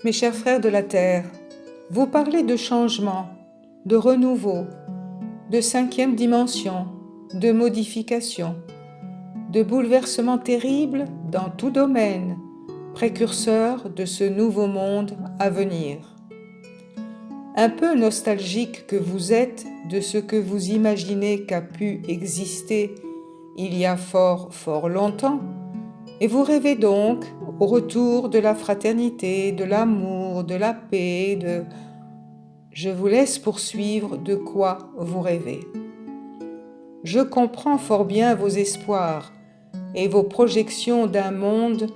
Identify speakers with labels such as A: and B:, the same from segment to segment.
A: Mes chers frères de la terre, vous parlez de changement, de renouveau, de cinquième dimension, de modification, de bouleversement terrible dans tout domaine, précurseur de ce nouveau monde à venir. Un peu nostalgique que vous êtes de ce que vous imaginez qu'a pu exister il y a fort, fort longtemps, et vous rêvez donc au retour de la fraternité, de l'amour, de la paix, de... Je vous laisse poursuivre de quoi vous rêvez. Je comprends fort bien vos espoirs et vos projections d'un monde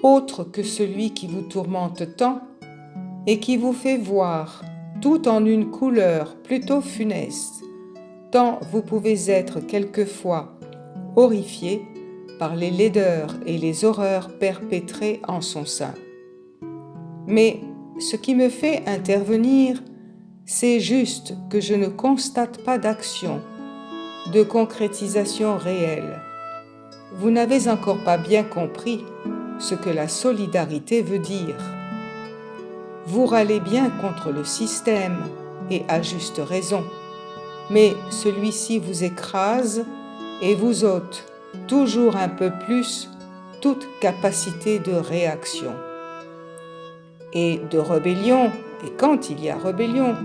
A: autre que celui qui vous tourmente tant et qui vous fait voir tout en une couleur plutôt funeste, tant vous pouvez être quelquefois horrifié par les laideurs et les horreurs perpétrées en son sein. Mais ce qui me fait intervenir, c'est juste que je ne constate pas d'action, de concrétisation réelle. Vous n'avez encore pas bien compris ce que la solidarité veut dire. Vous râlez bien contre le système, et à juste raison, mais celui-ci vous écrase et vous ôte toujours un peu plus toute capacité de réaction. Et de rébellion, et quand il y a rébellion,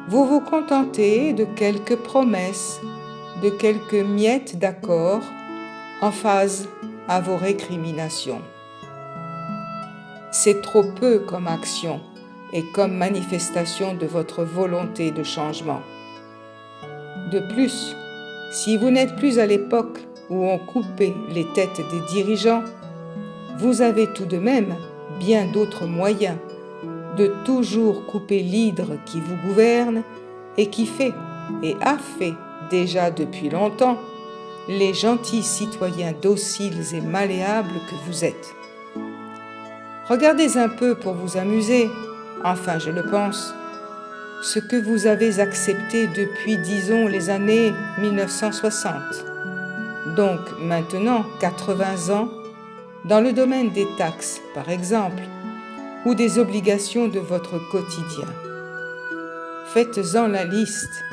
A: vous vous contentez de quelques promesses, de quelques miettes d'accord en phase à vos récriminations. C'est trop peu comme action et comme manifestation de votre volonté de changement. De plus, si vous n'êtes plus à l'époque où on coupait les têtes des dirigeants, vous avez tout de même bien d'autres moyens de toujours couper l'hydre qui vous gouverne et qui fait et a fait déjà depuis longtemps les gentils citoyens dociles et malléables que vous êtes. Regardez un peu pour vous amuser, enfin je le pense, ce que vous avez accepté depuis, disons, les années 1960. Donc maintenant 80 ans, dans le domaine des taxes par exemple, ou des obligations de votre quotidien. Faites-en la liste,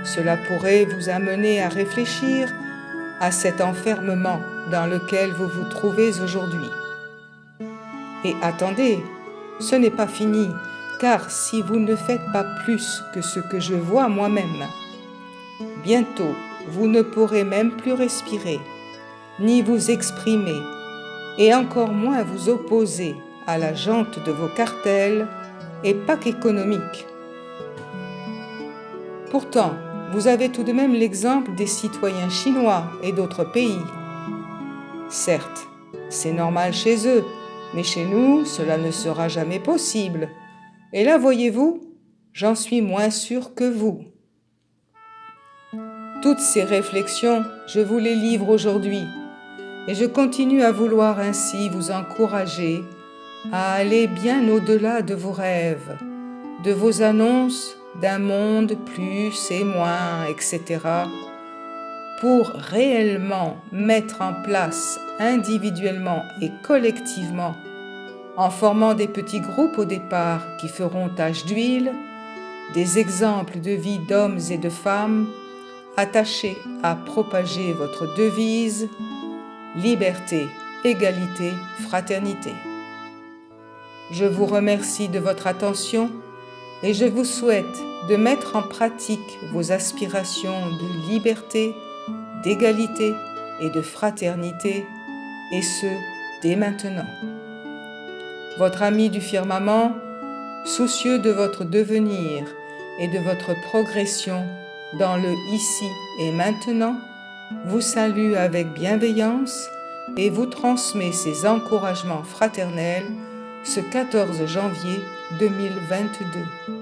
A: cela pourrait vous amener à réfléchir à cet enfermement dans lequel vous vous trouvez aujourd'hui. Et attendez, ce n'est pas fini, car si vous ne faites pas plus que ce que je vois moi-même, bientôt vous ne pourrez même plus respirer, ni vous exprimer, et encore moins vous opposer à la junte de vos cartels et packs économiques. Pourtant, vous avez tout de même l'exemple des citoyens chinois et d'autres pays. Certes, c'est normal chez eux, mais chez nous, cela ne sera jamais possible. Et là, voyez-vous, j'en suis moins sûr que vous. Toutes ces réflexions, je vous les livre aujourd'hui, et je continue à vouloir ainsi vous encourager à aller bien au-delà de vos rêves, de vos annonces d'un monde plus et moins, etc., pour réellement mettre en place individuellement et collectivement, en formant des petits groupes au départ qui feront tache d'huile, des exemples de vie d'hommes et de femmes attachés à propager votre devise « Liberté, égalité, fraternité ». Je vous remercie de votre attention et je vous souhaite de mettre en pratique vos aspirations de liberté, d'égalité et de fraternité, et ce, dès maintenant. Votre ami du firmament, soucieux de votre devenir et de votre progression dans le ici et maintenant, vous salue avec bienveillance et vous transmet ses encouragements fraternels ce 14 janvier 2022.